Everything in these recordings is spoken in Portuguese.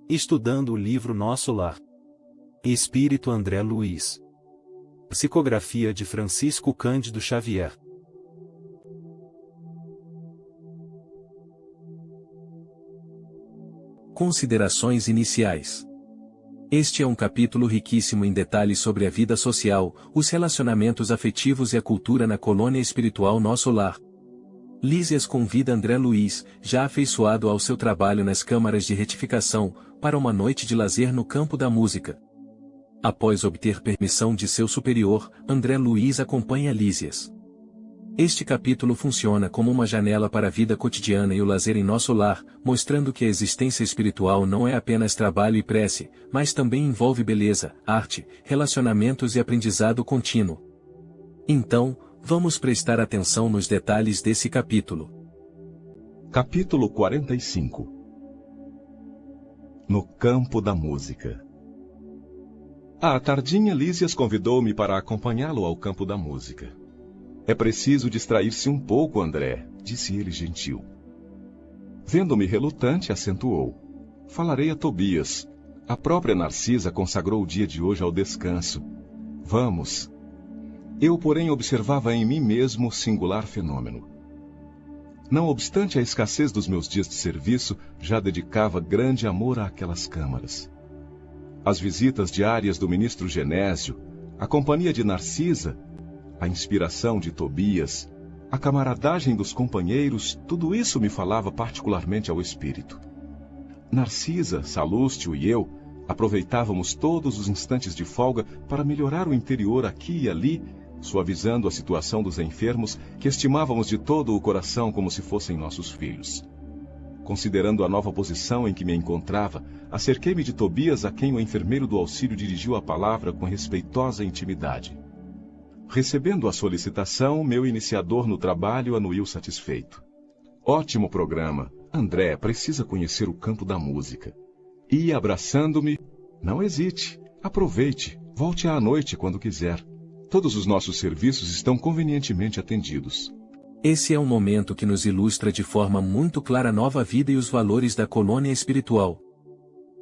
Estudando o livro Nosso Lar. Espírito André Luiz. Psicografia de Francisco Cândido Xavier. Considerações iniciais. Este é um capítulo riquíssimo em detalhes sobre a vida social, os relacionamentos afetivos e a cultura na colônia espiritual Nosso Lar. Lísias convida André Luiz, já afeiçoado ao seu trabalho nas câmaras de retificação, para uma noite de lazer no campo da música. Após obter permissão de seu superior, André Luiz acompanha Lísias. Este capítulo funciona como uma janela para a vida cotidiana e o lazer em nosso lar, mostrando que a existência espiritual não é apenas trabalho e prece, mas também envolve beleza, arte, relacionamentos e aprendizado contínuo. Então, vamos prestar atenção nos detalhes desse capítulo. Capítulo 45. No campo da música. À tardinha, Lísias convidou-me para acompanhá-lo ao campo da música. É preciso distrair-se um pouco, André, disse ele gentil. Vendo-me relutante, acentuou. Falarei a Tobias. A própria Narcisa consagrou o dia de hoje ao descanso. Vamos. Eu, porém, observava em mim mesmo singular fenômeno. Não obstante a escassez dos meus dias de serviço, já dedicava grande amor àquelas câmaras. As visitas diárias do ministro Genésio, a companhia de Narcisa, a inspiração de Tobias, a camaradagem dos companheiros, tudo isso me falava particularmente ao espírito. Narcisa, Salústio e eu aproveitávamos todos os instantes de folga para melhorar o interior aqui e ali, suavizando a situação dos enfermos que estimávamos de todo o coração como se fossem nossos filhos. Considerando a nova posição em que me encontrava, acerquei-me de Tobias, a quem o enfermeiro do auxílio dirigiu a palavra com respeitosa intimidade. Recebendo a solicitação, meu iniciador no trabalho anuiu satisfeito. Ótimo programa. André precisa conhecer o campo da música. E, abraçando-me, não hesite, aproveite, volte à noite quando quiser. Todos os nossos serviços estão convenientemente atendidos. Esse é um momento que nos ilustra de forma muito clara a nova vida e os valores da colônia espiritual.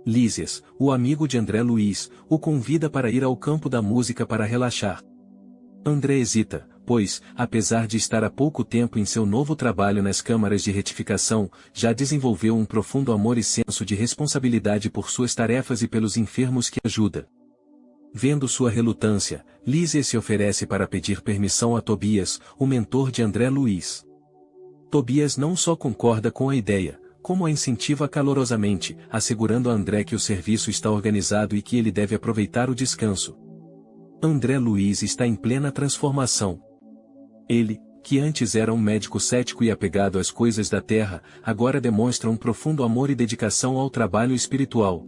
Lísias, o amigo de André Luiz, o convida para ir ao campo da música para relaxar. André hesita, pois, apesar de estar há pouco tempo em seu novo trabalho nas câmaras de retificação, já desenvolveu um profundo amor e senso de responsabilidade por suas tarefas e pelos enfermos que ajuda. Vendo sua relutância, Lísias se oferece para pedir permissão a Tobias, o mentor de André Luiz. Tobias não só concorda com a ideia, como a incentiva calorosamente, assegurando a André que o serviço está organizado e que ele deve aproveitar o descanso. André Luiz está em plena transformação. Ele, que antes era um médico cético e apegado às coisas da terra, agora demonstra um profundo amor e dedicação ao trabalho espiritual.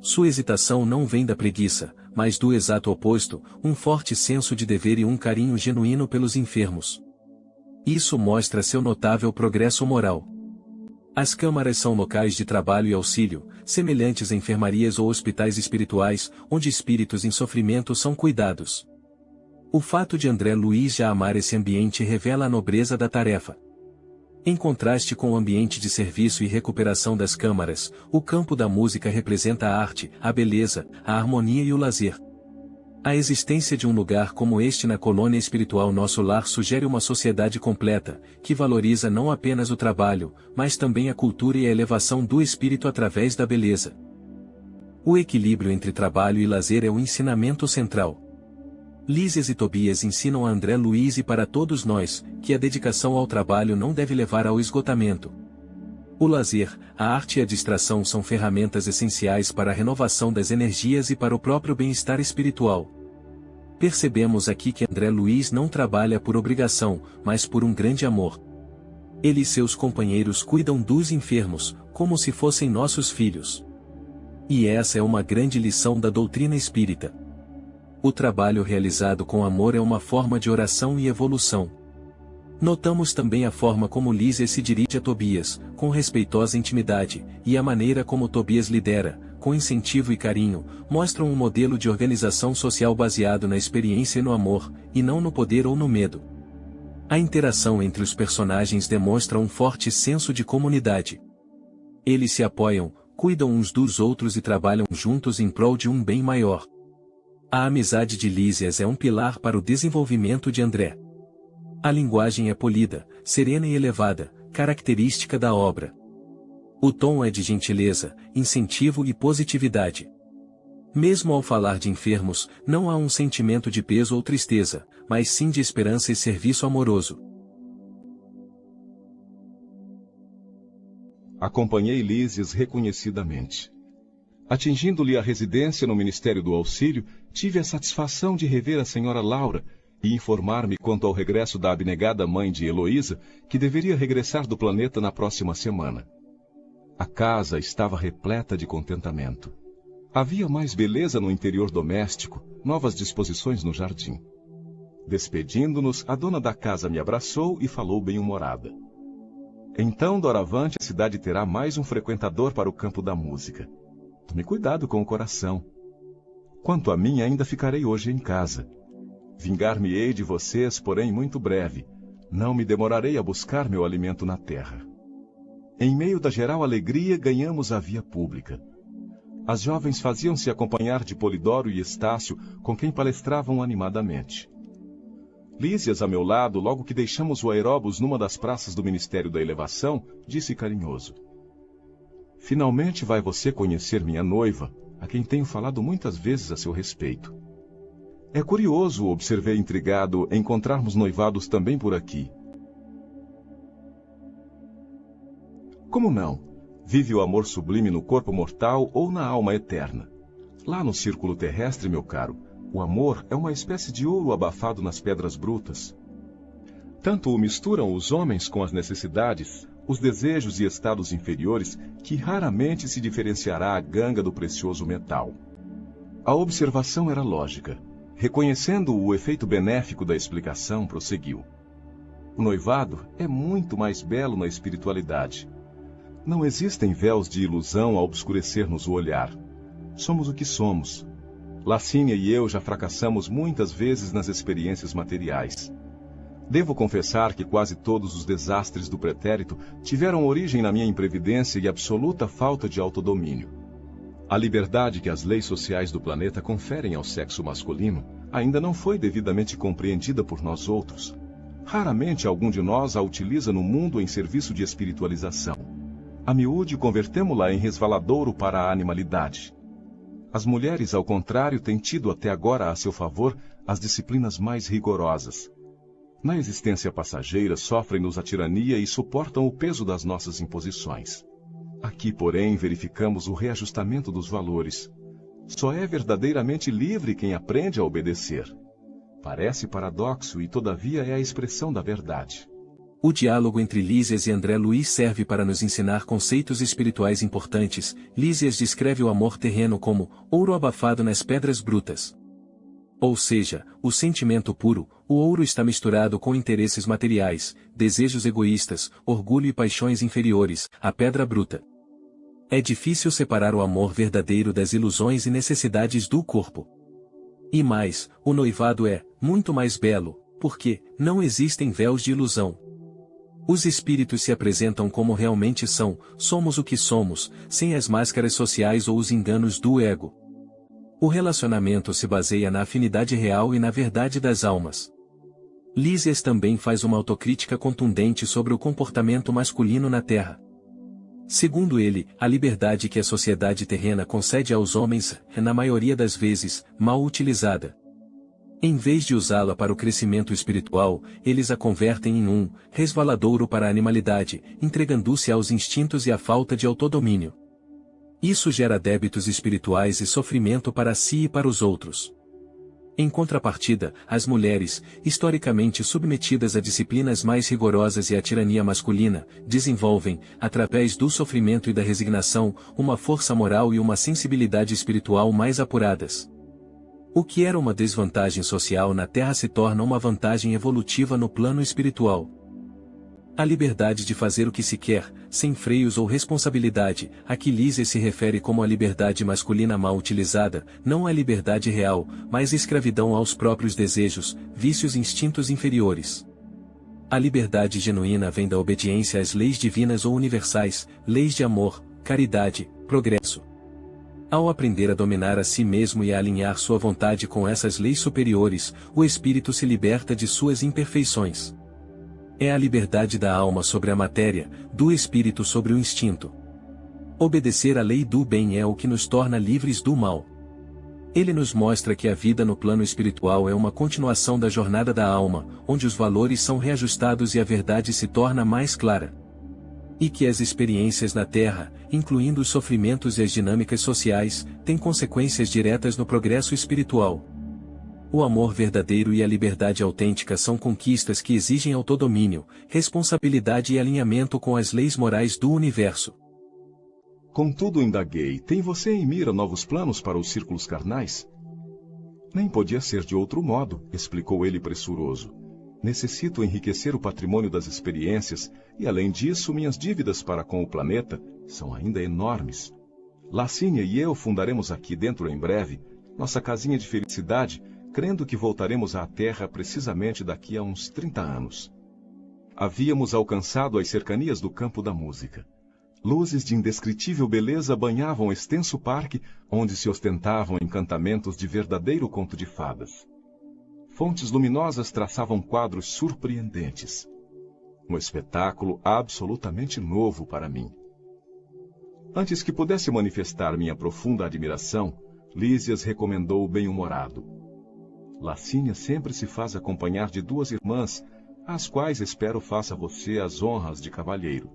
Sua hesitação não vem da preguiça, mas do exato oposto, um forte senso de dever e um carinho genuíno pelos enfermos. Isso mostra seu notável progresso moral. As câmaras são locais de trabalho e auxílio, semelhantes a enfermarias ou hospitais espirituais, onde espíritos em sofrimento são cuidados. O fato de André Luiz já amar esse ambiente revela a nobreza da tarefa. Em contraste com o ambiente de serviço e recuperação das câmaras, o campo da música representa a arte, a beleza, a harmonia e o lazer. A existência de um lugar como este na colônia espiritual Nosso Lar sugere uma sociedade completa, que valoriza não apenas o trabalho, mas também a cultura e a elevação do espírito através da beleza. O equilíbrio entre trabalho e lazer é o ensinamento central. Lísias e Tobias ensinam a André Luiz e para todos nós, que a dedicação ao trabalho não deve levar ao esgotamento. O lazer, a arte e a distração são ferramentas essenciais para a renovação das energias e para o próprio bem-estar espiritual. Percebemos aqui que André Luiz não trabalha por obrigação, mas por um grande amor. Ele e seus companheiros cuidam dos enfermos, como se fossem nossos filhos. E essa é uma grande lição da doutrina espírita. O trabalho realizado com amor é uma forma de oração e evolução. Notamos também a forma como Lísias se dirige a Tobias, com respeitosa intimidade, e a maneira como Tobias lidera, com incentivo e carinho, mostram um modelo de organização social baseado na experiência e no amor, e não no poder ou no medo. A interação entre os personagens demonstra um forte senso de comunidade. Eles se apoiam, cuidam uns dos outros e trabalham juntos em prol de um bem maior. A amizade de Lísias é um pilar para o desenvolvimento de André. A linguagem é polida, serena e elevada, característica da obra. O tom é de gentileza, incentivo e positividade. Mesmo ao falar de enfermos, não há um sentimento de peso ou tristeza, mas sim de esperança e serviço amoroso. Acompanhei Lísias reconhecidamente. Atingindo-lhe a residência no Ministério do Auxílio, tive a satisfação de rever a senhora Laura e informar-me quanto ao regresso da abnegada mãe de Heloísa, que deveria regressar do planeta na próxima semana. A casa estava repleta de contentamento. Havia mais beleza no interior doméstico, novas disposições no jardim. Despedindo-nos, a dona da casa me abraçou e falou bem-humorada. Então, doravante, a cidade terá mais um frequentador para o campo da música. Tome cuidado com o coração. Quanto a mim, ainda ficarei hoje em casa. Vingar-me-ei de vocês, porém muito breve. Não me demorarei a buscar meu alimento na terra. Em meio da geral alegria, ganhamos a via pública. As jovens faziam-se acompanhar de Polidoro e Estácio, com quem palestravam animadamente. Lísias, a meu lado, logo que deixamos o aeróbus numa das praças do Ministério da Elevação, disse carinhoso: Finalmente vai você conhecer minha noiva, a quem tenho falado muitas vezes a seu respeito. É curioso, observei intrigado, encontrarmos noivados também por aqui. Como não? Vive o amor sublime no corpo mortal ou na alma eterna. Lá no círculo terrestre, meu caro, o amor é uma espécie de ouro abafado nas pedras brutas. Tanto o misturam os homens com as necessidades, os desejos e estados inferiores, que raramente se diferenciará a ganga do precioso metal. A observação era lógica. Reconhecendo o efeito benéfico da explicação, prosseguiu. O noivado é muito mais belo na espiritualidade. Não existem véus de ilusão a obscurecer-nos o olhar. Somos o que somos. Lacínia e eu já fracassamos muitas vezes nas experiências materiais. Devo confessar que quase todos os desastres do pretérito tiveram origem na minha imprevidência e absoluta falta de autodomínio. A liberdade que as leis sociais do planeta conferem ao sexo masculino ainda não foi devidamente compreendida por nós outros. Raramente algum de nós a utiliza no mundo em serviço de espiritualização. A miúde convertemo-la em resvaladouro para a animalidade. As mulheres, ao contrário, têm tido até agora a seu favor as disciplinas mais rigorosas. Na existência passageira sofrem-nos a tirania e suportam o peso das nossas imposições. Aqui, porém, verificamos o reajustamento dos valores. Só é verdadeiramente livre quem aprende a obedecer. Parece paradoxo e, todavia, é a expressão da verdade. O diálogo entre Lísias e André Luiz serve para nos ensinar conceitos espirituais importantes. Lísias descreve o amor terreno como ouro abafado nas pedras brutas. Ou seja, o sentimento puro, o ouro está misturado com interesses materiais, desejos egoístas, orgulho e paixões inferiores, a pedra bruta. É difícil separar o amor verdadeiro das ilusões e necessidades do corpo. E mais, o noivado é muito mais belo, porque não existem véus de ilusão. Os espíritos se apresentam como realmente são, somos o que somos, sem as máscaras sociais ou os enganos do ego. O relacionamento se baseia na afinidade real e na verdade das almas. Lísias também faz uma autocrítica contundente sobre o comportamento masculino na Terra. Segundo ele, a liberdade que a sociedade terrena concede aos homens é, na maioria das vezes, mal utilizada. Em vez de usá-la para o crescimento espiritual, eles a convertem em um resvaladouro para a animalidade, entregando-se aos instintos e à falta de autodomínio. Isso gera débitos espirituais e sofrimento para si e para os outros. Em contrapartida, as mulheres, historicamente submetidas a disciplinas mais rigorosas e à tirania masculina, desenvolvem, através do sofrimento e da resignação, uma força moral e uma sensibilidade espiritual mais apuradas. O que era uma desvantagem social na Terra se torna uma vantagem evolutiva no plano espiritual. A liberdade de fazer o que se quer, sem freios ou responsabilidade, a que Lísias se refere como a liberdade masculina mal utilizada, não é liberdade real, mas escravidão aos próprios desejos, vícios e instintos inferiores. A liberdade genuína vem da obediência às leis divinas ou universais, leis de amor, caridade, progresso. Ao aprender a dominar a si mesmo e a alinhar sua vontade com essas leis superiores, o espírito se liberta de suas imperfeições. É a liberdade da alma sobre a matéria, do espírito sobre o instinto. Obedecer à lei do bem é o que nos torna livres do mal. Ele nos mostra que a vida no plano espiritual é uma continuação da jornada da alma, onde os valores são reajustados e a verdade se torna mais clara. E que as experiências na Terra, incluindo os sofrimentos e as dinâmicas sociais, têm consequências diretas no progresso espiritual. O amor verdadeiro e a liberdade autêntica são conquistas que exigem autodomínio, responsabilidade e alinhamento com as leis morais do universo. Contudo, indaguei, tem você em mira novos planos para os círculos carnais? Nem podia ser de outro modo, explicou ele pressuroso. Necessito enriquecer o patrimônio das experiências, e além disso, minhas dívidas para com o planeta são ainda enormes. Lacínia e eu fundaremos aqui dentro em breve nossa casinha de felicidade, crendo que voltaremos à Terra precisamente daqui a uns 30 anos. Havíamos alcançado as cercanias do campo da música. Luzes de indescritível beleza banhavam o extenso parque, onde se ostentavam encantamentos de verdadeiro conto de fadas. Fontes luminosas traçavam quadros surpreendentes. Um espetáculo absolutamente novo para mim. Antes que pudesse manifestar minha profunda admiração, Lísias recomendou o bem-humorado. Lacínia sempre se faz acompanhar de 2 irmãs, às quais espero faça você as honras de cavalheiro.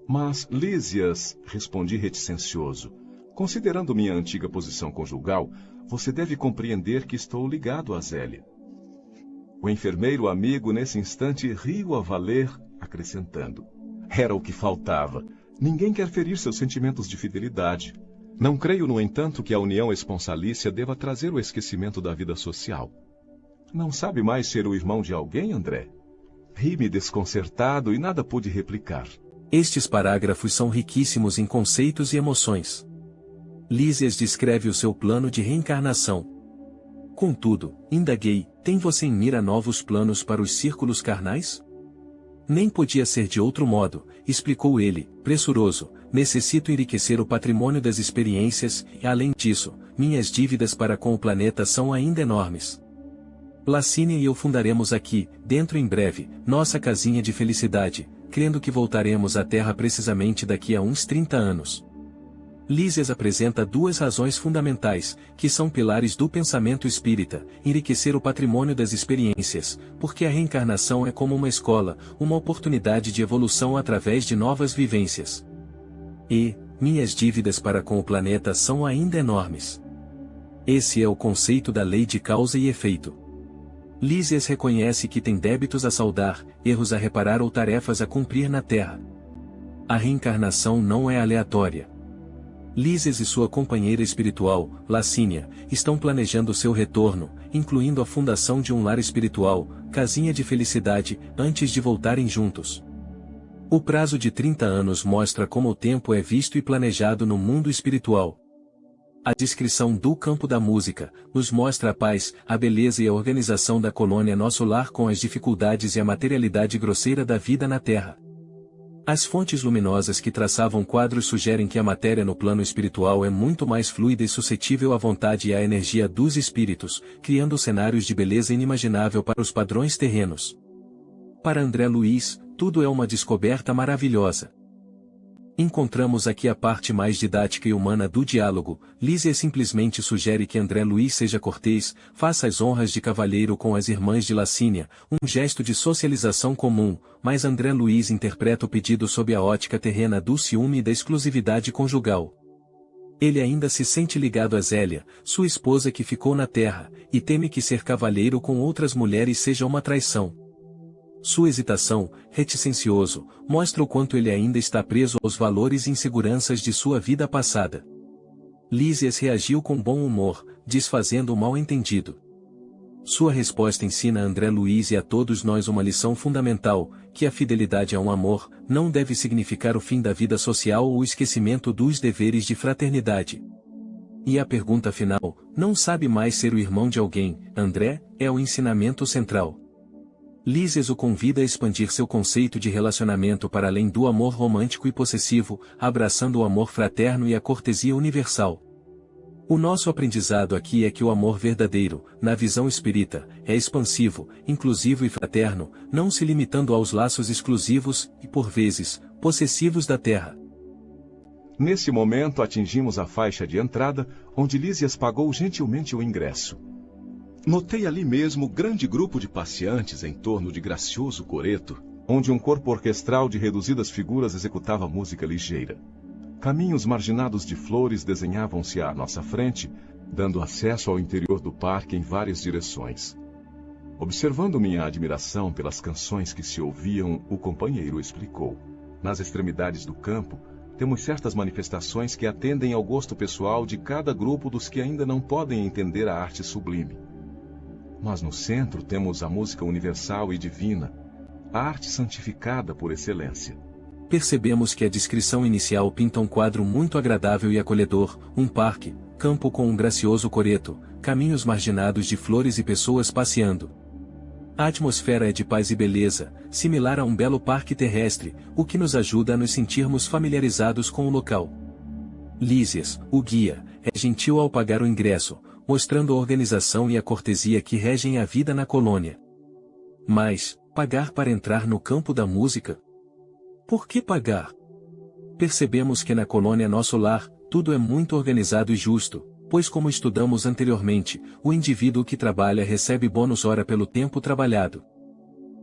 Mas, Lísias, respondi reticencioso, considerando minha antiga posição conjugal, você deve compreender que estou ligado a Zélia. O enfermeiro amigo, nesse instante, riu a valer, acrescentando. Era o que faltava. Ninguém quer ferir seus sentimentos de fidelidade. Não creio, no entanto, que a união esponsalícia deva trazer o esquecimento da vida social. Não sabe mais ser o irmão de alguém, André? Ri-me desconcertado e nada pude replicar. Estes parágrafos são riquíssimos em conceitos e emoções. Lísias descreve o seu plano de reencarnação. Contudo, indaguei, tem você em mira novos planos para os círculos carnais? Nem podia ser de outro modo, explicou ele, pressuroso, necessito enriquecer o patrimônio das experiências, e além disso, minhas dívidas para com o planeta são ainda enormes. Lacínia e eu fundaremos aqui, dentro em breve, nossa casinha de felicidade, crendo que voltaremos à Terra precisamente daqui a uns 30 anos. Lísias apresenta 2 razões fundamentais, que são pilares do pensamento espírita: enriquecer o patrimônio das experiências, porque a reencarnação é como uma escola, uma oportunidade de evolução através de novas vivências. E, minhas dívidas para com o planeta são ainda enormes. Esse é o conceito da lei de causa e efeito. Lísias reconhece que tem débitos a saldar, erros a reparar ou tarefas a cumprir na Terra. A reencarnação não é aleatória. Lísias e sua companheira espiritual, Lacínia, estão planejando seu retorno, incluindo a fundação de um lar espiritual, casinha de felicidade, antes de voltarem juntos. O prazo de 30 anos mostra como o tempo é visto e planejado no mundo espiritual. A descrição do campo da música nos mostra a paz, a beleza e a organização da colônia nosso lar com as dificuldades e a materialidade grosseira da vida na Terra. As fontes luminosas que traçavam quadros sugerem que a matéria no plano espiritual é muito mais fluida e suscetível à vontade e à energia dos espíritos, criando cenários de beleza inimaginável para os padrões terrenos. Para André Luiz, tudo é uma descoberta maravilhosa. Encontramos aqui a parte mais didática e humana do diálogo. Lísias simplesmente sugere que André Luiz seja cortês, faça as honras de cavalheiro com as irmãs de Lacínia, um gesto de socialização comum, mas André Luiz interpreta o pedido sob a ótica terrena do ciúme e da exclusividade conjugal. Ele ainda se sente ligado a Zélia, sua esposa que ficou na terra, e teme que ser cavalheiro com outras mulheres seja uma traição. Sua hesitação, reticencioso, mostra o quanto ele ainda está preso aos valores e inseguranças de sua vida passada. Lísias reagiu com bom humor, desfazendo o mal-entendido. Sua resposta ensina a André Luiz e a todos nós uma lição fundamental, que a fidelidade a um amor não deve significar o fim da vida social ou o esquecimento dos deveres de fraternidade. E a pergunta final, não sabe mais ser o irmão de alguém, André, é o ensinamento central. Lísias o convida a expandir seu conceito de relacionamento para além do amor romântico e possessivo, abraçando o amor fraterno e a cortesia universal. O nosso aprendizado aqui é que o amor verdadeiro, na visão espírita, é expansivo, inclusivo e fraterno, não se limitando aos laços exclusivos e, por vezes, possessivos da terra. Nesse momento atingimos a faixa de entrada, onde Lísias pagou gentilmente o ingresso. Notei ali mesmo grande grupo de passeantes em torno de gracioso coreto, onde um corpo orquestral de reduzidas figuras executava música ligeira. Caminhos marginados de flores desenhavam-se à nossa frente, dando acesso ao interior do parque em várias direções. Observando minha admiração pelas canções que se ouviam, o companheiro explicou. Nas extremidades do campo, temos certas manifestações que atendem ao gosto pessoal de cada grupo dos que ainda não podem entender a arte sublime. Mas no centro temos a música universal e divina, a arte santificada por excelência. Percebemos que a descrição inicial pinta um quadro muito agradável e acolhedor, um parque, campo com um gracioso coreto, caminhos marginados de flores e pessoas passeando. A atmosfera é de paz e beleza, similar a um belo parque terrestre, o que nos ajuda a nos sentirmos familiarizados com o local. Lísias, o guia, é gentil ao pagar o ingresso, mostrando a organização e a cortesia que regem a vida na colônia. Mas, pagar para entrar no campo da música? Por que pagar? Percebemos que na colônia Nosso Lar, tudo é muito organizado e justo, pois como estudamos anteriormente, o indivíduo que trabalha recebe bônus hora pelo tempo trabalhado.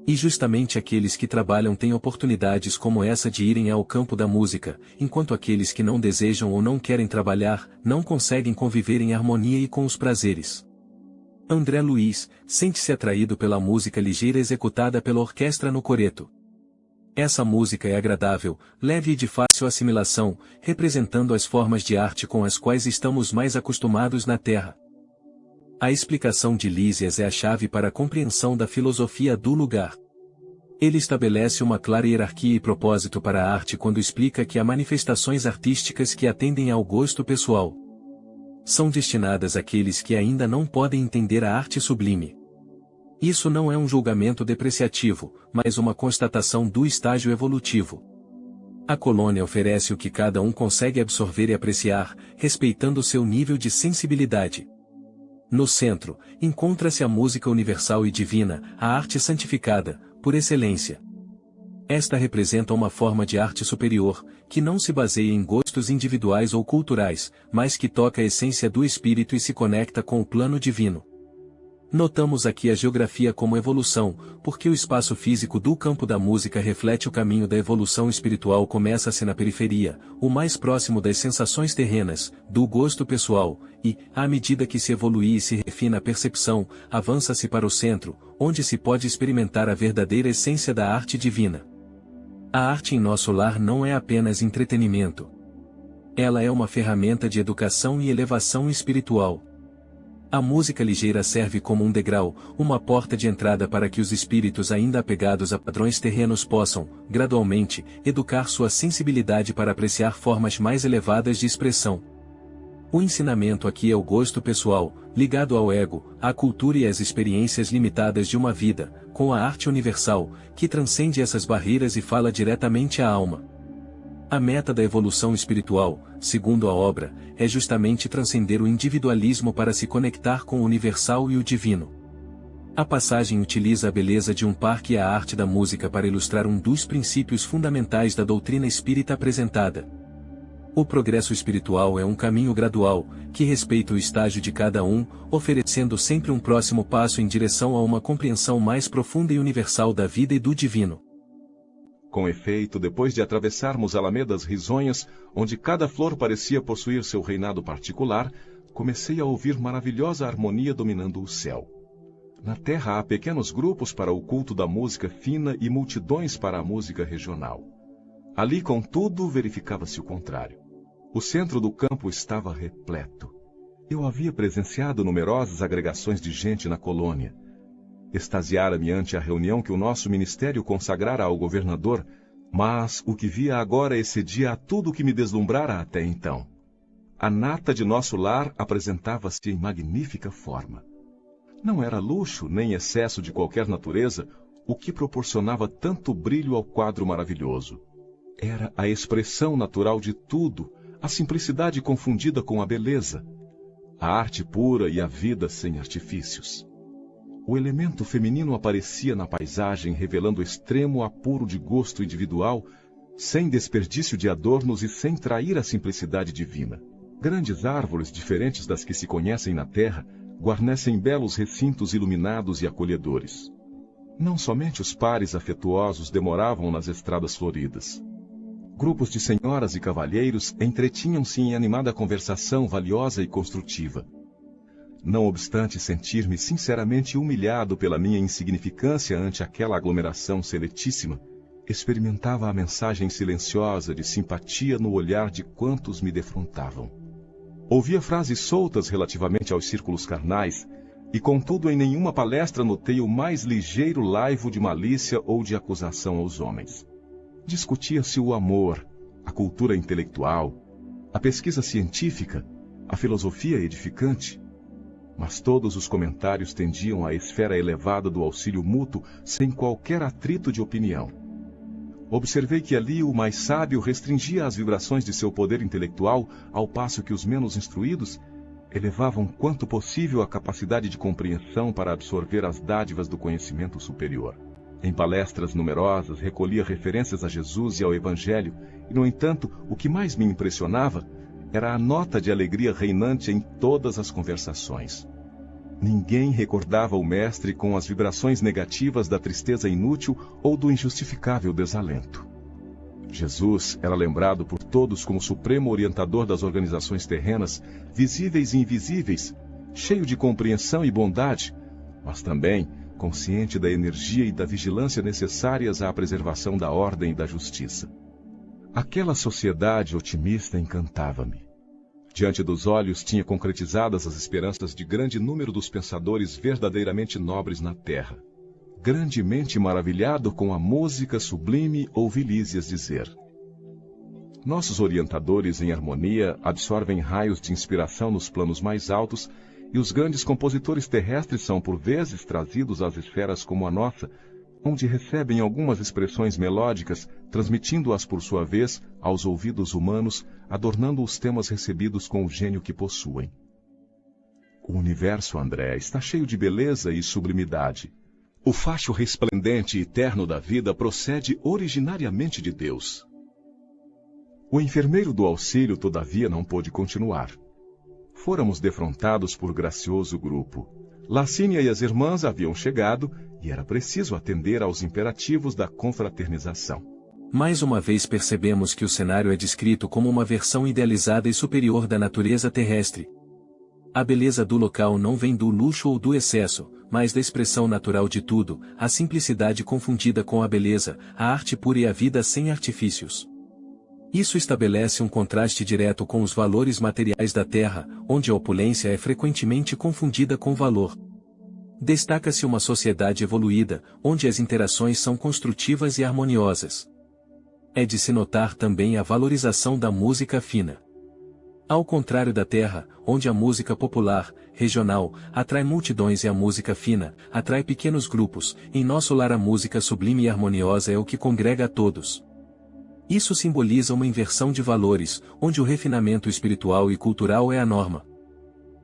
E justamente aqueles que trabalham têm oportunidades como essa de irem ao campo da música, enquanto aqueles que não desejam ou não querem trabalhar, não conseguem conviver em harmonia e com os prazeres. André Luiz sente-se atraído pela música ligeira executada pela orquestra no coreto. Essa música é agradável, leve e de fácil assimilação, representando as formas de arte com as quais estamos mais acostumados na Terra. A explicação de Lísias é a chave para a compreensão da filosofia do lugar. Ele estabelece uma clara hierarquia e propósito para a arte quando explica que há manifestações artísticas que atendem ao gosto pessoal. São destinadas àqueles que ainda não podem entender a arte sublime. Isso não é um julgamento depreciativo, mas uma constatação do estágio evolutivo. A colônia oferece o que cada um consegue absorver e apreciar, respeitando seu nível de sensibilidade. No centro, encontra-se a música universal e divina, a arte santificada, por excelência. Esta representa uma forma de arte superior, que não se baseia em gostos individuais ou culturais, mas que toca a essência do espírito e se conecta com o plano divino. Notamos aqui a geografia como evolução, porque o espaço físico do campo da música reflete o caminho da evolução espiritual. Começa-se na periferia, o mais próximo das sensações terrenas, do gosto pessoal, e, à medida que se evolui e se refina a percepção, avança-se para o centro, onde se pode experimentar a verdadeira essência da arte divina. A arte em Nosso Lar não é apenas entretenimento. Ela é uma ferramenta de educação e elevação espiritual. A música ligeira serve como um degrau, uma porta de entrada para que os espíritos ainda apegados a padrões terrenos possam, gradualmente, educar sua sensibilidade para apreciar formas mais elevadas de expressão. O ensinamento aqui é o gosto pessoal, ligado ao ego, à cultura e às experiências limitadas de uma vida, com a arte universal, que transcende essas barreiras e fala diretamente à alma. A meta da evolução espiritual, segundo a obra, é justamente transcender o individualismo para se conectar com o universal e o divino. A passagem utiliza a beleza de um parque e a arte da música para ilustrar um dos princípios fundamentais da doutrina espírita apresentada. O progresso espiritual é um caminho gradual, que respeita o estágio de cada um, oferecendo sempre um próximo passo em direção a uma compreensão mais profunda e universal da vida e do divino. Com efeito, depois de atravessarmos alamedas risonhas, onde cada flor parecia possuir seu reinado particular, comecei a ouvir maravilhosa harmonia dominando o céu. Na terra há pequenos grupos para o culto da música fina e multidões para a música regional. Ali, contudo, verificava-se o contrário. O centro do campo estava repleto. Eu havia presenciado numerosas agregações de gente na colônia. Extasiara-me ante a reunião que o nosso ministério consagrara ao governador, mas o que via agora excedia a tudo o que me deslumbrara até então. A nata de Nosso Lar apresentava-se em magnífica forma. Não era luxo, nem excesso de qualquer natureza, o que proporcionava tanto brilho ao quadro maravilhoso. Era a expressão natural de tudo, a simplicidade confundida com a beleza, a arte pura e a vida sem artifícios. O elemento feminino aparecia na paisagem, revelando extremo apuro de gosto individual, sem desperdício de adornos e sem trair a simplicidade divina. Grandes árvores, diferentes das que se conhecem na terra, guarnecem belos recintos iluminados e acolhedores. Não somente os pares afetuosos demoravam nas estradas floridas. Grupos de senhoras e cavalheiros entretinham-se em animada conversação valiosa e construtiva. Não obstante sentir-me sinceramente humilhado pela minha insignificância ante aquela aglomeração seletíssima, experimentava a mensagem silenciosa de simpatia no olhar de quantos me defrontavam. Ouvia frases soltas relativamente aos círculos carnais, e contudo em nenhuma palestra notei o mais ligeiro laivo de malícia ou de acusação aos homens. Discutia-se o amor, a cultura intelectual, a pesquisa científica, a filosofia edificante, mas todos os comentários tendiam à esfera elevada do auxílio mútuo sem qualquer atrito de opinião. Observei que ali o mais sábio restringia as vibrações de seu poder intelectual, ao passo que os menos instruídos elevavam quanto possível a capacidade de compreensão para absorver as dádivas do conhecimento superior. Em palestras numerosas recolhia referências a Jesus e ao Evangelho, e, no entanto, o que mais me impressionava era a nota de alegria reinante em todas as conversações. Ninguém recordava o mestre com as vibrações negativas da tristeza inútil ou do injustificável desalento. Jesus era lembrado por todos como supremo orientador das organizações terrenas, visíveis e invisíveis, cheio de compreensão e bondade, mas também consciente da energia e da vigilância necessárias à preservação da ordem e da justiça. Aquela sociedade otimista encantava-me. Diante dos olhos tinha concretizadas as esperanças de grande número dos pensadores verdadeiramente nobres na terra. Grandemente maravilhado com a música sublime, ouvi-lhes dizer: nossos orientadores em harmonia absorvem raios de inspiração nos planos mais altos, e os grandes compositores terrestres são por vezes trazidos às esferas como a nossa, onde recebem algumas expressões melódicas, transmitindo-as por sua vez aos ouvidos humanos, adornando os temas recebidos com o gênio que possuem. O universo, André, está cheio de beleza e sublimidade. O facho resplendente e eterno da vida procede originariamente de Deus. O enfermeiro do auxílio, todavia, não pôde continuar. Fôramos defrontados por gracioso grupo. Lacínia e as irmãs haviam chegado, e era preciso atender aos imperativos da confraternização. Mais uma vez percebemos que o cenário é descrito como uma versão idealizada e superior da natureza terrestre. A beleza do local não vem do luxo ou do excesso, mas da expressão natural de tudo, a simplicidade confundida com a beleza, a arte pura e a vida sem artifícios. Isso estabelece um contraste direto com os valores materiais da terra, onde a opulência é frequentemente confundida com valor. Destaca-se uma sociedade evoluída, onde as interações são construtivas e harmoniosas. É de se notar também a valorização da música fina. Ao contrário da terra, onde a música popular, regional, atrai multidões e a música fina, atrai pequenos grupos, em nosso lar a música sublime e harmoniosa é o que congrega a todos. Isso simboliza uma inversão de valores, onde o refinamento espiritual e cultural é a norma.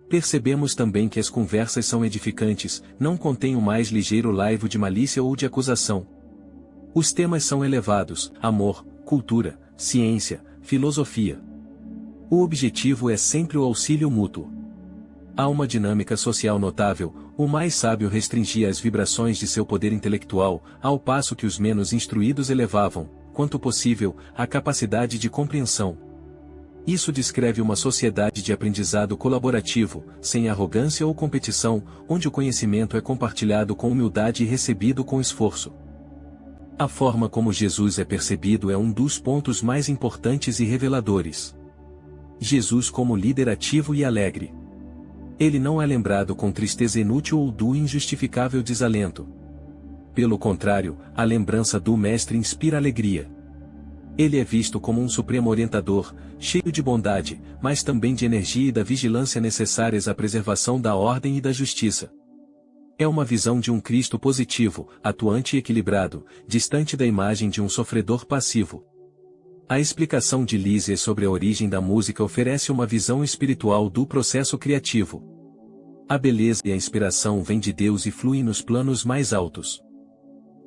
Percebemos também que as conversas são edificantes, não contêm o mais ligeiro laivo de malícia ou de acusação. Os temas são elevados: amor, cultura, ciência, filosofia. O objetivo é sempre o auxílio mútuo. Há uma dinâmica social notável: o mais sábio restringia as vibrações de seu poder intelectual, ao passo que os menos instruídos elevavam, quanto possível, a capacidade de compreensão. Isso descreve uma sociedade de aprendizado colaborativo, sem arrogância ou competição, onde o conhecimento é compartilhado com humildade e recebido com esforço. A forma como Jesus é percebido é um dos pontos mais importantes e reveladores. Jesus como líder ativo e alegre. Ele não é lembrado com tristeza inútil ou do injustificável desalento. Pelo contrário, a lembrança do Mestre inspira alegria. Ele é visto como um supremo orientador, cheio de bondade, mas também de energia e da vigilância necessárias à preservação da ordem e da justiça. É uma visão de um Cristo positivo, atuante e equilibrado, distante da imagem de um sofredor passivo. A explicação de Lísias sobre a origem da música oferece uma visão espiritual do processo criativo. A beleza e a inspiração vêm de Deus e fluem nos planos mais altos.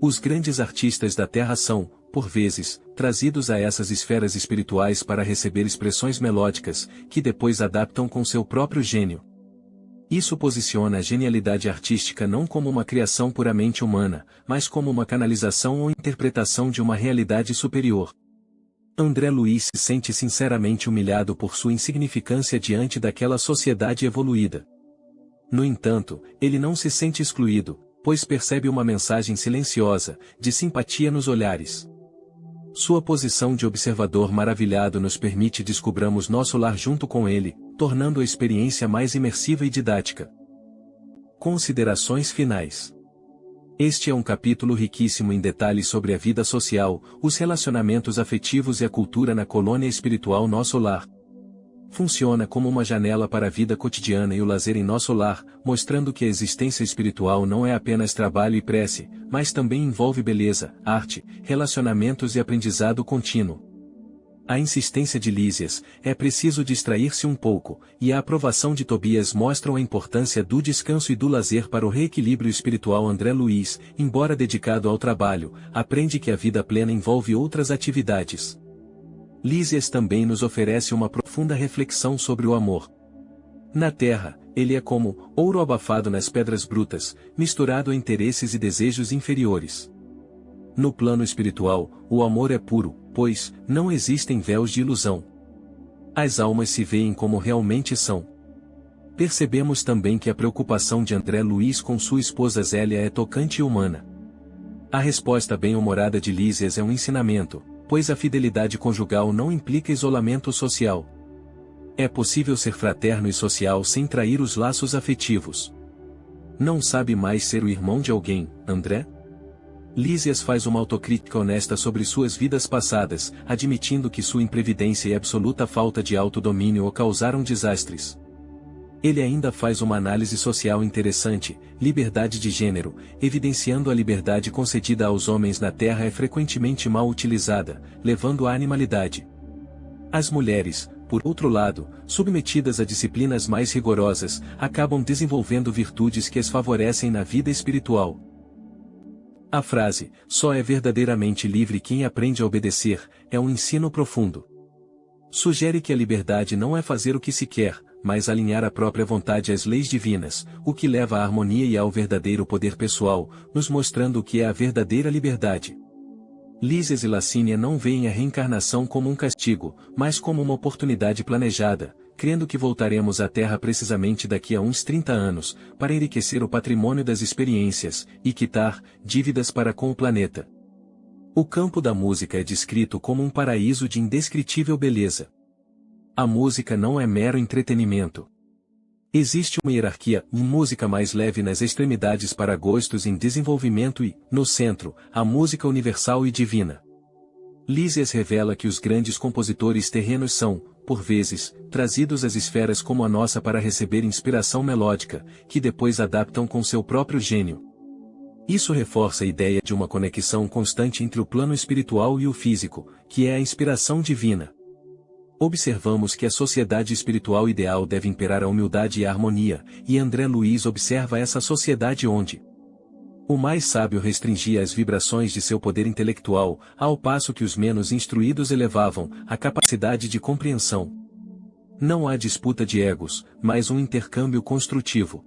Os grandes artistas da Terra são, por vezes, trazidos a essas esferas espirituais para receber expressões melódicas, que depois adaptam com seu próprio gênio. Isso posiciona a genialidade artística não como uma criação puramente humana, mas como uma canalização ou interpretação de uma realidade superior. André Luiz se sente sinceramente humilhado por sua insignificância diante daquela sociedade evoluída. No entanto, ele não se sente excluído, pois percebe uma mensagem silenciosa, de simpatia nos olhares. Sua posição de observador maravilhado nos permite descobramos nosso lar junto com ele, tornando a experiência mais imersiva e didática. Considerações finais. Este é um capítulo riquíssimo em detalhes sobre a vida social, os relacionamentos afetivos e a cultura na colônia espiritual Nosso Lar. Funciona como uma janela para a vida cotidiana e o lazer em nosso lar, mostrando que a existência espiritual não é apenas trabalho e prece, mas também envolve beleza, arte, relacionamentos e aprendizado contínuo. A insistência de Lísias, é preciso distrair-se um pouco, e a aprovação de Tobias mostram a importância do descanso e do lazer para o reequilíbrio espiritual. André Luiz, embora dedicado ao trabalho, aprende que a vida plena envolve outras atividades. Lísias também nos oferece uma profunda reflexão sobre o amor. Na Terra, ele é como ouro abafado nas pedras brutas, misturado a interesses e desejos inferiores. No plano espiritual, o amor é puro, pois não existem véus de ilusão. As almas se veem como realmente são. Percebemos também que a preocupação de André Luiz com sua esposa Zélia é tocante e humana. A resposta bem-humorada de Lísias é um ensinamento, pois a fidelidade conjugal não implica isolamento social. É possível ser fraterno e social sem trair os laços afetivos. Não sabe mais ser o irmão de alguém, André? Lísias faz uma autocrítica honesta sobre suas vidas passadas, admitindo que sua imprevidência e absoluta falta de autodomínio o causaram desastres. Ele ainda faz uma análise social interessante, liberdade de gênero, evidenciando a liberdade concedida aos homens na Terra é frequentemente mal utilizada, levando à animalidade. As mulheres, por outro lado, submetidas a disciplinas mais rigorosas, acabam desenvolvendo virtudes que as favorecem na vida espiritual. A frase, só é verdadeiramente livre quem aprende a obedecer, é um ensino profundo. Sugere que a liberdade não é fazer o que se quer, mas alinhar a própria vontade às leis divinas, o que leva à harmonia e ao verdadeiro poder pessoal, nos mostrando o que é a verdadeira liberdade. Lísias e Lacínia não veem a reencarnação como um castigo, mas como uma oportunidade planejada, crendo que voltaremos à Terra precisamente daqui a uns 30 anos, para enriquecer o patrimônio das experiências, e quitar dívidas para com o planeta. O campo da música é descrito como um paraíso de indescritível beleza. A música não é mero entretenimento. Existe uma hierarquia, música mais leve nas extremidades para gostos em desenvolvimento e, no centro, a música universal e divina. Lísias revela que os grandes compositores terrenos são, por vezes, trazidos às esferas como a nossa para receber inspiração melódica, que depois adaptam com seu próprio gênio. Isso reforça a ideia de uma conexão constante entre o plano espiritual e o físico, que é a inspiração divina. Observamos que a sociedade espiritual ideal deve imperar a humildade e a harmonia, e André Luiz observa essa sociedade onde o mais sábio restringia as vibrações de seu poder intelectual, ao passo que os menos instruídos elevavam a capacidade de compreensão. Não há disputa de egos, mas um intercâmbio construtivo.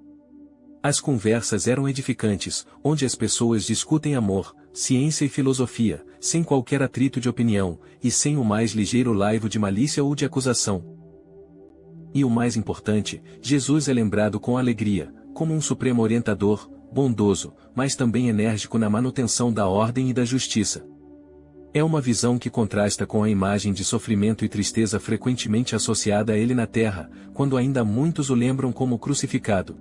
As conversas eram edificantes, onde as pessoas discutem amor, ciência e filosofia, sem qualquer atrito de opinião, e sem o mais ligeiro laivo de malícia ou de acusação. E o mais importante, Jesus é lembrado com alegria, como um supremo orientador, bondoso, mas também enérgico na manutenção da ordem e da justiça. É uma visão que contrasta com a imagem de sofrimento e tristeza frequentemente associada a ele na Terra, quando ainda muitos o lembram como crucificado.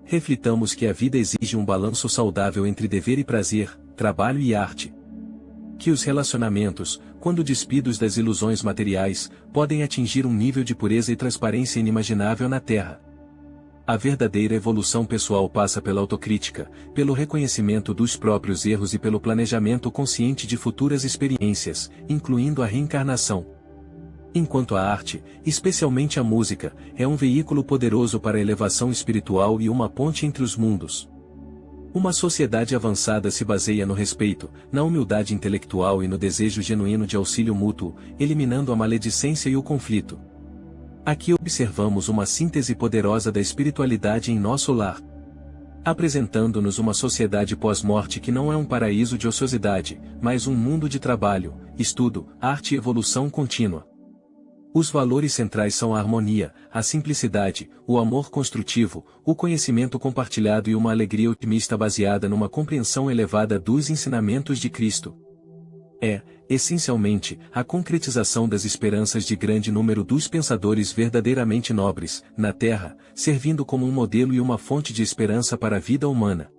Reflitamos que a vida exige um balanço saudável entre dever e prazer, trabalho e arte. Que os relacionamentos, quando despidos das ilusões materiais, podem atingir um nível de pureza e transparência inimaginável na Terra. A verdadeira evolução pessoal passa pela autocrítica, pelo reconhecimento dos próprios erros e pelo planejamento consciente de futuras experiências, incluindo a reencarnação. Enquanto a arte, especialmente a música, é um veículo poderoso para a elevação espiritual e uma ponte entre os mundos. Uma sociedade avançada se baseia no respeito, na humildade intelectual e no desejo genuíno de auxílio mútuo, eliminando a maledicência e o conflito. Aqui observamos uma síntese poderosa da espiritualidade em nosso lar, apresentando-nos uma sociedade pós-morte que não é um paraíso de ociosidade, mas um mundo de trabalho, estudo, arte e evolução contínua. Os valores centrais são a harmonia, a simplicidade, o amor construtivo, o conhecimento compartilhado e uma alegria otimista baseada numa compreensão elevada dos ensinamentos de Cristo. É, essencialmente, a concretização das esperanças de grande número dos pensadores verdadeiramente nobres, na Terra, servindo como um modelo e uma fonte de esperança para a vida humana.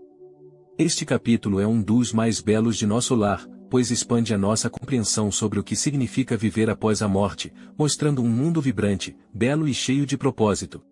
Este capítulo é um dos mais belos de nosso lar, pois expande a nossa compreensão sobre o que significa viver após a morte, mostrando um mundo vibrante, belo e cheio de propósito.